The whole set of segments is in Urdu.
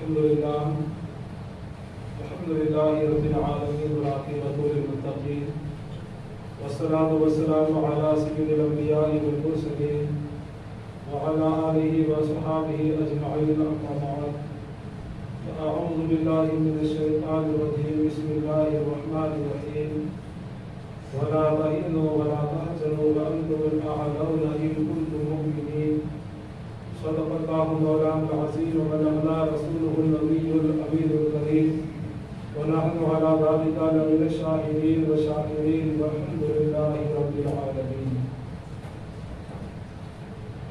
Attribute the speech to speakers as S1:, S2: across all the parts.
S1: الحمد لله رب العالمين والعاقبة للمتقين والصلاة والسلام على سيد الأنبياء والمرسلين وعلى آله وصحبه أجمعين أما بعد فأعوذ بالله من الشيطان الرجيم بسم الله الرحمن الرحيم ولا تهنوا ولا تحزنوا وأنتم الأعلون إن كنتم مؤمنين صدق الله مولانا العظيم وبلغنا رسوله النبي الأمين الكريم ونحن على ذلك لمن الشاهدين والشاكرين والحمد لله رب العالمين.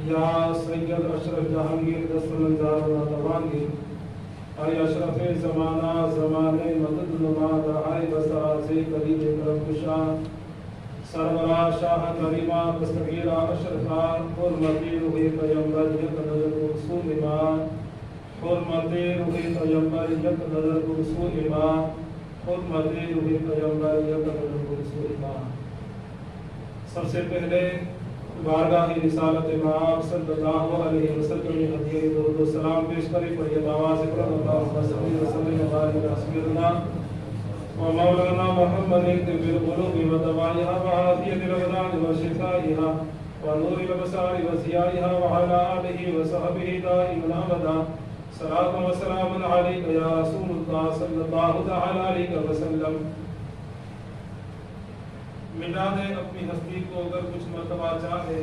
S1: یا سید اشرف جہانگیر دست منظار و ناتوانگیر اے اشرف زمانہ زمانے مدد نما دعائے بسراز قدیم کرم کشا سرورا شاہ کریمہ دستگیرہ اشرفہ حرمتی روح پیمبر یک نظر رسول امام حرمتی روح پیمبر یک نظر رسول امام حرمتی روح پیمبر یک نظر رسول امام. سب سے پہلے بارگاہ رسالت مآب صلی اللہ علیہ وسلم میں ہدیہ درود و سلام پیش کریں. پڑھیے آواز اکرم اللہم صلی وسلم وبارک علی سیدنا ومولانا محمد طب القلوب ودوائها وعافیة الابدان وشفائها ونور الابصار وضیائها وعلى آلہ وصحبہ دائما ابدا. صلاۃ و سلام علیک یا رسول اللہ صلی اللہ تعالی علیہ وسلم. مٹا دے اپنی ہستی کو اگر کچھ مرتبہ چاہے،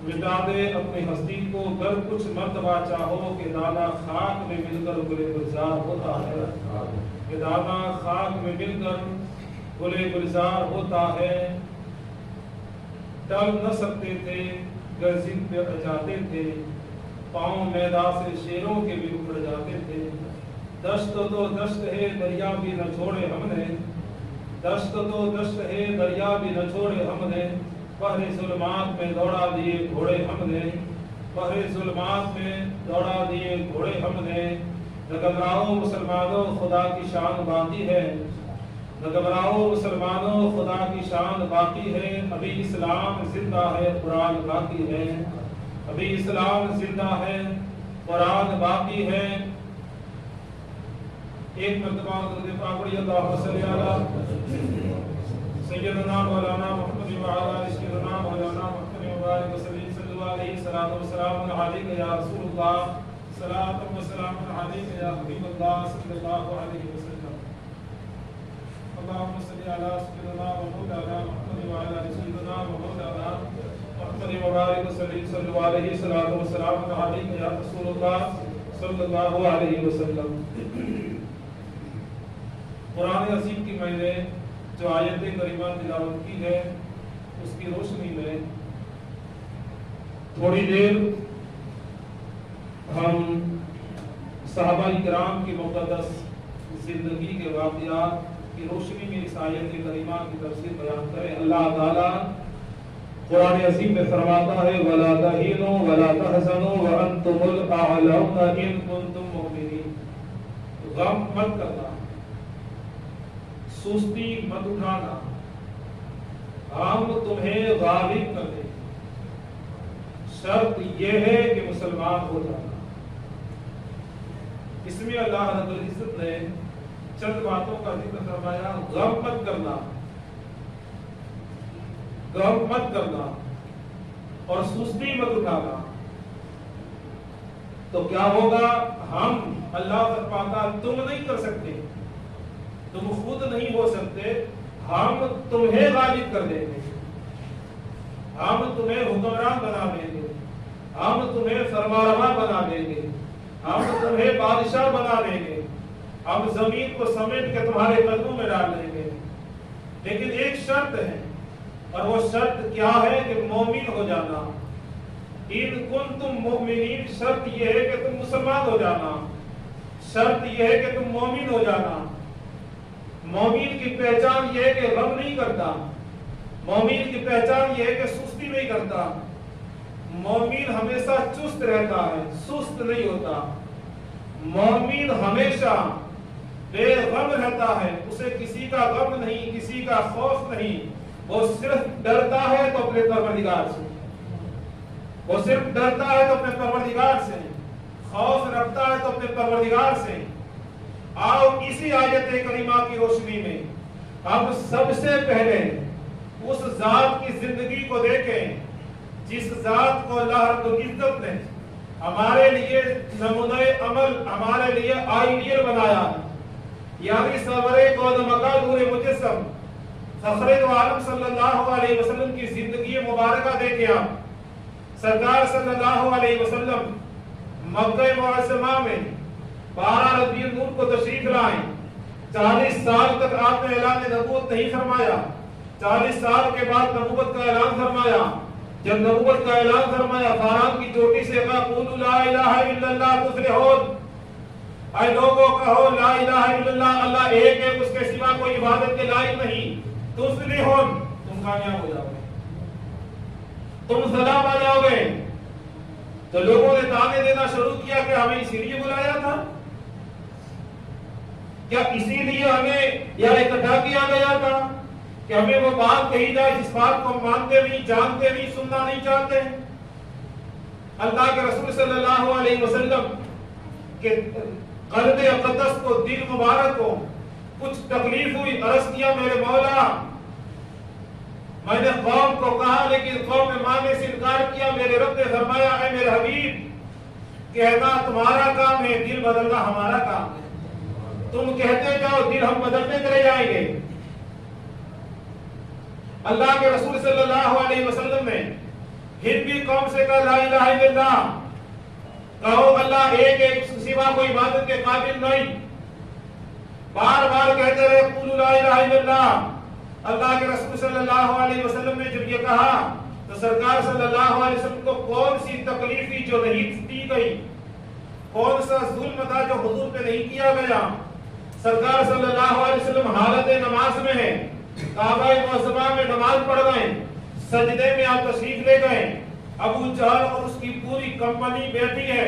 S1: مٹا دے اپنی ہستی کو اگر کچھ مرتبہ چاہو کہ دانا خاک میں مل کر گلے گلزار ہوتا ہے، کہ دانا خاک میں مل کر گلے گلزار ہوتا ہے. ٹل نہ سکتے تھے گر زد پہ اڑ جاتے تھے، پاؤں میدان سے شیروں کے بھی اکھڑ جاتے تھے. دشت تو دشت ہے دریا بھی نہ چھوڑے ہم نے، دشت تو دشت ہے دریا بھی نہ چھوڑے ہم نے، بحر ظلمات میں دوڑا دیے گھوڑے ہم نے، بحر ظلمات میں دوڑا دیے گھوڑے ہم نے. نہ گھبراؤ مسلمانوں خدا کی شان باقی ہے، نہ گھبراؤ مسلمانوں خدا کی شان باقی ہے. ابھی اسلام زندہ ہے قرآن باقی ہے، ابھی اسلام زندہ ہے قرآن باقی ہے. ایک مرتبہ درود پاک پڑھیے اللہم صلی علی سیدنا مولانا محمد وعلی سیدنا مولانا محمد وبارک وسلم صلی اللہ علیہ الصلوۃ والسلام علیک یا رسول اللہ صلاۃ و سلام علیک یا حبیب اللہ صلی اللہ علیہ وسلم. اللہم صلی علی سیدنا مولانا محمد وعلی سیدنا مولانا محمد وبارک وسلم صلی اللہ علیہ الصلوۃ والسلام علیک یا رسول اللہ صلی اللہ علیہ وسلم. قرآن عظیم کی میں نے جو آیت کریمہ تلاوت کی ہے اس کی روشنی میں تھوڑی دیر ہم صحابہ کرام کی مقدس زندگی کے واقعات کی روشنی میں اس آیت کریمہ کی تفسیر بیان کریں. اللہ تعالیٰ قرآن عظیم میں فرماتا ہے وَلَا تَهِنُوا وَلَا تَحْزَنُوا وَأَنْتُمُ الْأَعْلَوْنَ إِن كُنتُم مُؤْمِنِينَ. غم مت کرنا، سستی مت اٹھانا، ہم تمہیں غالب کر دیں، شرط یہ ہے کہ مسلمان ہو جانا. اس میں اللہ رب العزت نے چند باتوں کا ذکر فرمایا. غم مت کرنا، غم مت کرنا اور سستی مت اٹھانا. تو کیا ہوگا؟ ہم اللہ فرماتا تم نہیں کر سکتے، تم خود نہیں ہو سکتے، ہم تمہیں غالب کر دیں گے، ہم تمہیں حکمران بنا دیں گے، ہم تمہیں فرمانروا بنا دیں گے، ہم تمہیں بادشاہ بنا دیں گے، ہم زمین کو سمیٹ کے تمہارے قدموں میں ڈال دیں گے. لیکن ایک شرط ہے، اور وہ شرط کیا ہے کہ مومن ہو جانا. ان کنتم مؤمنین، شرط یہ ہے کہ تم مسلمان ہو جانا، شرط یہ ہے کہ تم مومن ہو جانا. مومن کی پہچان یہ ہے کہ غم نہیں کرتا، مومن کی پہچان یہ ہے کہ سستی نہیں کرتا. مومن ہمیشہ چست رہتا ہے، سست نہیں ہوتا. مومن ہمیشہ بے غم رہتا ہے، اسے کسی کا غم نہیں، کسی کا خوف نہیں. وہ صرف ڈرتا ہے تو اپنے پروردگار سے، وہ صرف ڈرتا ہے تو اپنے پروردگار سے. خوف رکھتا ہے تو اپنے پروردگار سے. آؤ اسی آیت کریمہ کی روشنی میں ہم سب سے پہلے اس ذات کی زندگی کو دیکھیں جس ذات کو اللہ رب العزت نے ہمارے لیے نمونہ عمل، ہمارے لیے آئیڈیل بنایا. یعنی سرورے کون مقام نور مجسم فخر دو عالم صلی اللہ علیہ وسلم کی زندگی مبارکہ دیکھیں. آپ سرکار صلی اللہ علیہ وسلم مکہ معظمہ میں 12 ربیع الاول کو تشریف لائے. 40 سال تک آپ نے اعلان نبوت نہیں فرمایا. 40 سال کے بعد نبوت کا اعلان فرمایا. جب نبوت کا اعلان فرمایا فاران کی چوٹی سے کہا قولوا لا الہ الا اللہ تفلحون. اے لوگوں کہو لا الہ الا اللہ، اللہ ایک ہے، اس کے سوا کوئی عبادت کے لائق نہیں. تفلحون، تم کامیاب ہو جاؤ گے، تم فلاح پا جاؤ گے. تو لوگوں نے تانے دینا شروع کیا کہ ہمیں اسی لیے بلایا تھا، کیا اسی لیے ہمیں یہاں اکٹھا کیا گیا تھا کہ ہمیں وہ بات کہی جائے جس بات کو مانتے نہیں، جانتے نہیں، سننا نہیں چاہتے. اللہ کے رسول صلی اللہ علیہ وسلم کے قلب اقدس کو، دل مبارک کو کچھ تکلیف ہوئی. عرض کیا میرے مولا، میں نے قوم کو کہا لیکن قوم نے ماننے سے انکار کیا. میرے رب نے فرمایا اے میرے حبیب، کہنا تمہارا کام ہے، دل بدلنا ہمارا کام ہے. تم کہتے جاؤ، دل ہم بدلتے چلے جائیں گے. اللہ کے رسول صلی اللہ علیہ وسلم نے پھر بھی قوم سے کہا لا الہ الا اللہ، کہو اللہ ایک ہے، سوا کوئی عبادت کے قابل نہیں. بار بار کہتے رہے قولوا لا الہ الا اللہ. اللہ کے رسول صلی اللہ علیہ وسلم نے جب یہ کہا تو سرکار صلی اللہ علیہ وسلم کو کون سی تکلیف تھی جو نہیں دی گئی، کون سا ظلم تھا جو حضور پہ نہیں کیا گیا. سرکار صلی اللہ علیہ وسلم حالت نماز میں ہے، کعبہ معظمہ میں نماز پڑھ گئے، سجدے میں آپ تشریف لے گئے. ابو جہل اور اس کی پوری کمپنی بیٹھی ہے.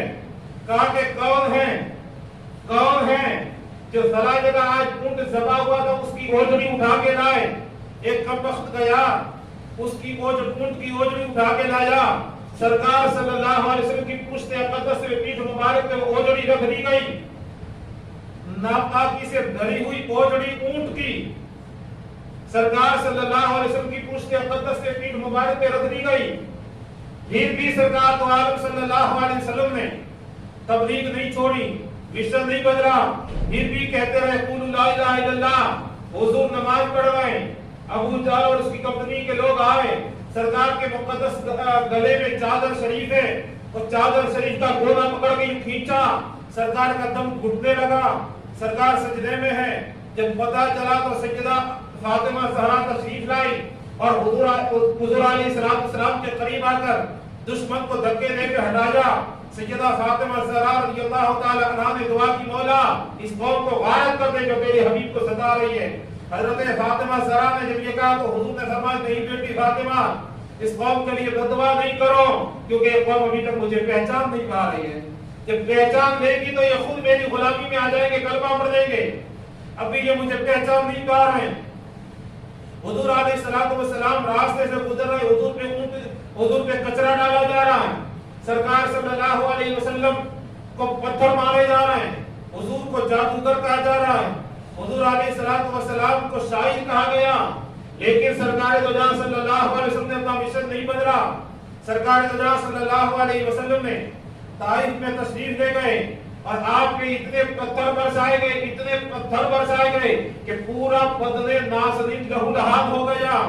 S1: کہا کہ کون ہے جو ذرا جگہ آج اونٹ ذبح ہوا تھا اس کی اوجڑی اٹھا کے لائے. ایک کمبخت گیا، اس کی اونٹ کی اوجڑی اٹھا کے لایا. سرکار صلی اللہ علیہ وسلم کی پشت اقدس سے پیٹھ مبارک پہ اوجڑی رکھ دی گئی، ناپاکی سے بھری ہوئی اوجڑی اونٹ کی سرکار صلی اللہ علیہ وسلم کی پشت اقدس سے پیٹھ مبارک پہ رکھ دی گئی. پھر بھی سرکار تو عالم صلی اللہ علیہ وسلم نے تبلیغ نہیں چھوڑی، مشن نہیں بدلا. پھر بھی کہتے رہے قولوا لا الہ الا اللہ. حضور نماز پڑھ رہے ہیں، ابو جہل اور اس کی کمپنی کے لوگ آئے. سرکار کے مقدس گلے میں چادر شریف ہے، اور چادر شریف کا گونا پکڑ کے کھینچا. سرکار کا دم گھٹنے لگا. سرکار سجدے میں ہے. جب پتہ چلا تو سیدہ فاطمہ زہرا تشریف لائی اور حضور علیہ السلام کے قریب آ کر دشمن کو دھکے دے کے ہٹایا. سیدہ فاطمہ زہرا رضی اللہ تعالی عنہا نے دعا کی مولا اس قوم کو غارت کر دے جو میرے حبیب کو ستا رہی ہے. حضرت فاطمہ زہرا نے جب یہ کہا تو حضور نے فرمایا نہیں بیٹی فاطمہ، اس قوم کے لیے بددعا نہیں کرو کیونکہ یہ قوم ابھی تک مجھے پہچان نہیں پا رہی ہے. جب پہچان لے گی تو یہ خود میری غلامی میں آ جائیں گے، کلمہ پڑھ دیں گے. ابھی یہ مجھے پہچان نہیں پا رہے ہیں. حضور علیہ السلام راستے سے گزر رہے، حضور پہ کچرا ڈالا جا رہا ہے. سرکار صلی اللہ علیہ وسلم کو پتھر مارے جا رہے ہیں. حضور کو جادوگر کہا جا رہا ہے. حضور علیہ السلام کو شاعر کہا گیا. لیکن سرکار دو جہاں صلی اللہ علیہ وسلم نے اپنا مشن نہیں بدلا. سرکار دو جہاں صلی اللہ علیہ وسلم نے طائف میں تشریف لے گئے اور آپ کے اتنے پتھر برسائے گئے کہ پورا بدن ناصرین لہولہان ہو گیا.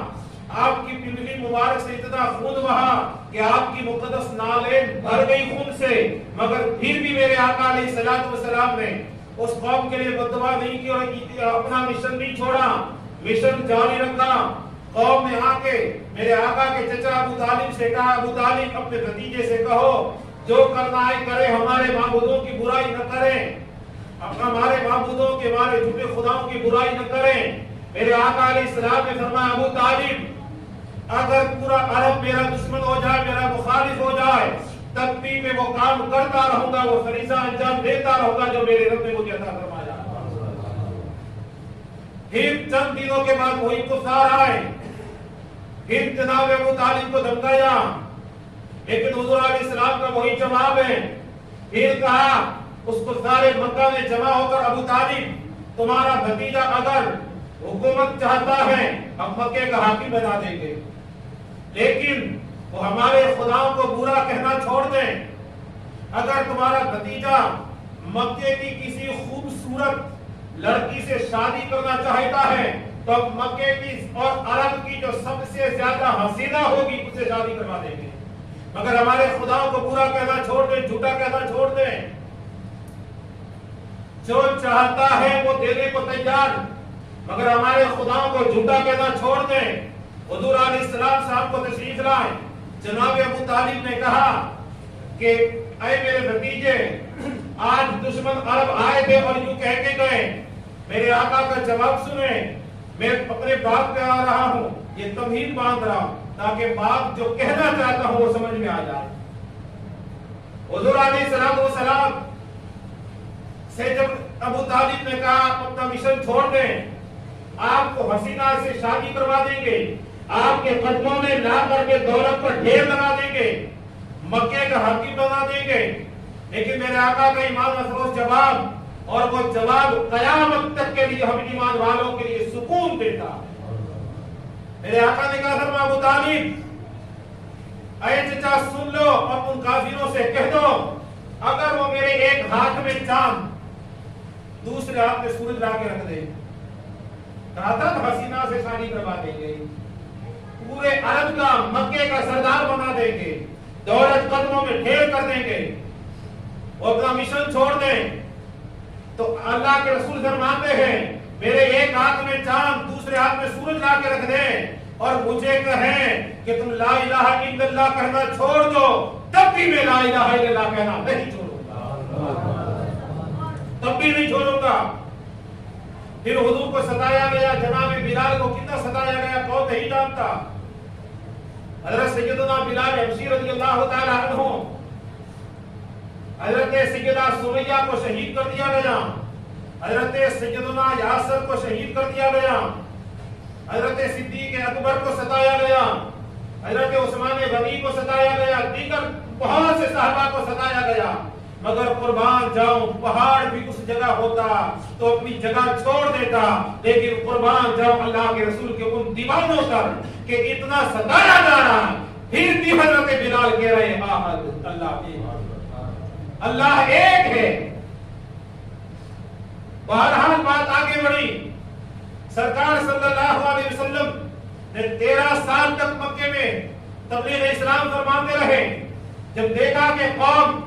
S1: آپ کی پنڈلی مبارک سے اتنا خون بہا کہ آپ کی مقدس نالیں بھر گئی خون سے. مگر پھر بھی میرے آقا علیہ السلام نے اس قوم کے لیے بددعا نہیں کی اور اپنا مشن نہیں چھوڑا، مشن جاری رکھا. قوم نے آ کے میرے آقا کے چچا ابو طالب سے کہا ابو طالب اپنے بھتیجے سے کہو جو کرنا ہے کرے، ہمارے معبودوں کی برائی نہ کریں، ہمارے معبودوں کے ہمارے جھوٹے خداؤں کی برائی نہ کریں. میرے آقا علیہ السلام نے فرمایا ابو طالب اگر پورا عرب میرا دشمن ہو جائے، میرا مخالف ہو جائے، تب بھی میں وہ کام کرتا رہوں گا، وہ فریضہ انجام دیتا رہوں گا جو میرے رب نے مجھے عطا فرمایا. پھر چند دنوں کے بعد وہی کفار آئے، پھر جناب ابو طالب کو دھمکایا، لیکن حضور علیہ السلام کا وہی جواب ہے پھر کہا اس کفار مکہ میں جمع ہو کر ابو طالب تمہارا بھتیجا اگر حکومت چاہتا ہے ہم مکے کا حاکم بنا دیں گے، لیکن وہ ہمارے خداؤں کو برا کہنا چھوڑ دیں۔ اگر تمہارا بھتیجا مکے کی کسی خوبصورت لڑکی سے شادی کرنا چاہتا ہے تو مکے کی اور عرب کی جو سب سے زیادہ حسینہ ہوگی اسے شادی کروا دیں گے، مگر ہمارے خداؤں کو برا کہنا چھوڑ دیں، جھوٹا کہنا چھوڑ دیں۔ جو چاہتا ہے وہ دینے کو تیار، مگر ہمارے خداؤں کو جھوٹا کہنا چھوڑ دیں۔ حضور علیہ السلام صاحب کو تشریف لائے، جناب ابو طالب نے کہا کہ اے میرے بھتیجے، آج دشمن عرب آئے تھے اور یوں کہہ کے گئے، میرے آقا کا جواب سنیں، میں اپنے باپ پہ آ رہا ہوں، یہ تمہید باندھ رہا ہوں تاکہ باپ جو کہنا چاہتا ہوں وہ سمجھ میں آ جائے۔ حضور علیہ السلام سے جب ابو طالب نے کہا اپنا مشن چھوڑ دیں، آپ کو حسینہ سے شادی کروا دیں گے، آپ کے قدموں میں لا کر کے دولت پر ڈھیر لگا دیں گے، مکے کا حاکم بنا دیں گے، لیکن میرے آقا کا ایمان افروز جواب، اور وہ جواب قیامت تک کے لیے ہم ایمان والوں کے لیے سکون دیتا۔ میرے آقا نے کہا تھا ابو طالب اے چچا سن لو اور ان کافروں سے کہہ دو اگر وہ میرے ایک ہاتھ میں چاند دوسرے ہاتھ میں سورج لا کے رکھ دے، کہا تھا حسینہ سے شادی کروا دیں گے، پورے عرب کا مکے کا سردار بنا دیں گے، دولت قدموں میں ڈھیر کر دیں گے، وہ اپنا مشن چھوڑ دیں۔ تو اللہ کے رسول فرماتے ہیں میرے ایک ہاتھ میں چاند دوسرے ہاتھ میں سورج لا کے رکھ دیں اور مجھے کہیں کہ تم لا الہ الا اللہ کہنا چھوڑ دو، تب بھی میں لا الہ الا اللہ کہنا نہیں چھوڑوں گا، تب بھی نہیں چھوڑوں گا۔ پھر حضور کو ستایا گیا، جناب بلال کو کتنا ستایا گیا کون نہیں جانتا۔ حضرت سیدنا بلال حبشی رضی اللہ تعالی عنہ، حضرت سیدہ سمیہ کو شہید کر دیا گیا، حضرت سیدنا یاسر کو شہید کر دیا گیا، حضرت صدیق اکبر کو ستایا گیا، حضرت عثمان غنی کو ستایا گیا، دیگر بہت سے صحابہ کو ستایا گیا، مگر قربان جاؤں پہاڑ بھی اس جگہ ہوتا تو اپنی جگہ چھوڑ دیتا، لیکن قربان جاؤں اللہ کے رسول کے ان دیوانوں پر کہ اتنا ستایا جا رہا پھر بھی حضرت بلال کہہ رہے آہد اللہ ایک ہے۔ بہرحال بات آگے بڑھی، سرکار صلی اللہ علیہ وسلم نے 13 سال تک مکے میں تبلیغ اسلام فرماتے رہے۔ جب دیکھا کہ قوم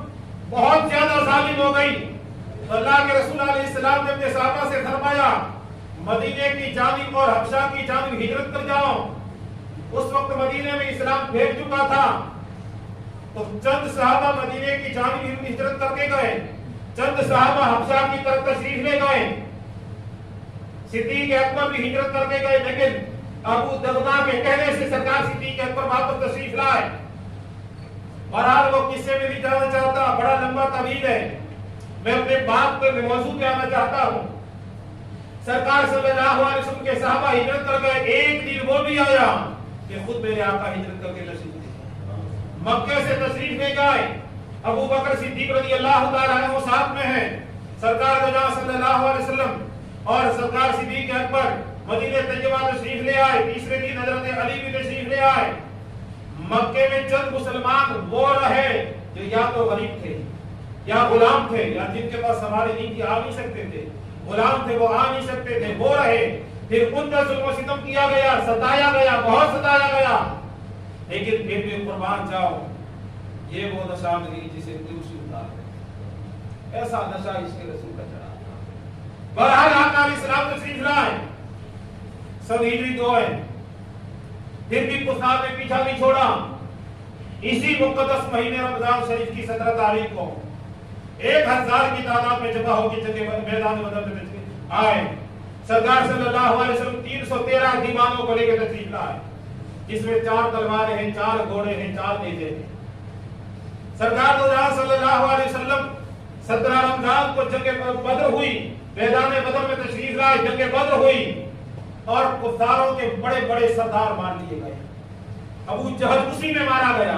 S1: بہت زیادہ ظالم ہو گئی تو اللہ کے رسول علیہ السلام نے اپنے صحابہ سے فرمایا مدینے کی جانب اور حبشہ کی جانب ہجرت کر جاؤ۔ اس وقت مدینے میں اسلام پھیل چکا تھا تو چند صحابہ مدینے کی جانب ہجرت کر کے گئے، چند صحابہ حبشہ کی طرف تشریف لے گئے، صدیق اکبر بھی ہجرت کر کے گئے، لیکن ابو دغدہ کے کہنے سے سرکار صدیق اکبر واپس تشریف لائے۔ بہرحال وہ قصے میں نہیں جانا چاہتا، بڑا لمبا طویل ہے، میں اپنے بات پہ موضوع پہ آنا چاہتا ہوں۔ سرکار صلی اللہ علیہ وسلم کے صحابہ ہجرت کر گئے، ایک دن وہ بھی آیا کہ خود میرے آقا ہجرت کر کے تشریف لے مکے سے تشریف لے گئے۔ ابو بکر صدیق رضی اللہ تعالیٰ عنہ ساتھ میں ہیں، سرکار صلی اللہ علیہ وسلم اور سرکار صدیق اکبر مدینہ طیبہ تشریف لے آئے۔ تیسرے دن حضرت علی بھی تشریف لے آئے۔ مکے میں چند مسلمان وہ رہے جو یا تو غریب تھے یا غلام تھے، یا جن کے پاس سواری نہیں تھی، آ نہیں سکتے تھے، غلام تھے وہ آ نہیں سکتے تھے، وہ رہے۔ پھر ان کا ظلم و ستم کیا گیا، ستایا گیا، بہت ستایا گیا، لیکن پھر بھی قربان جاؤ یہ وہ نشہ نہیں جسے دوسری اتار ہے، ایسا نشہ اس کے رسول کا چڑھا تھا۔ بہرحال آقا علیہ السلام تشریف لائے، سب ہجری 2 ہے، پھر بھی کفار نے پیچھا نہیں چھوڑا۔ اسی مقدس مہینے رمضان شریف کی 17 تاریخ کو 1000 کی تعداد میں جمع ہو کے میدان بدر میں تشریف آئے۔ سرکار صلی اللہ علیہ وسلم 313 دیوانوں کو لے کے تشریف لائے، جس میں 4 تلواریں ہیں، 4 گھوڑے ہیں، 4 نیزے ہیں۔ سرکار صلی اللہ علیہ وسلم 17 رمضان کو جنگ بدر ہوئی، میدان بدر میں تشریف لائے، جنگ بدر ہوئی اور کفاروں کے بڑے بڑے سردار مار لیے گئے۔ ابو جہل اسی میں مارا گیا،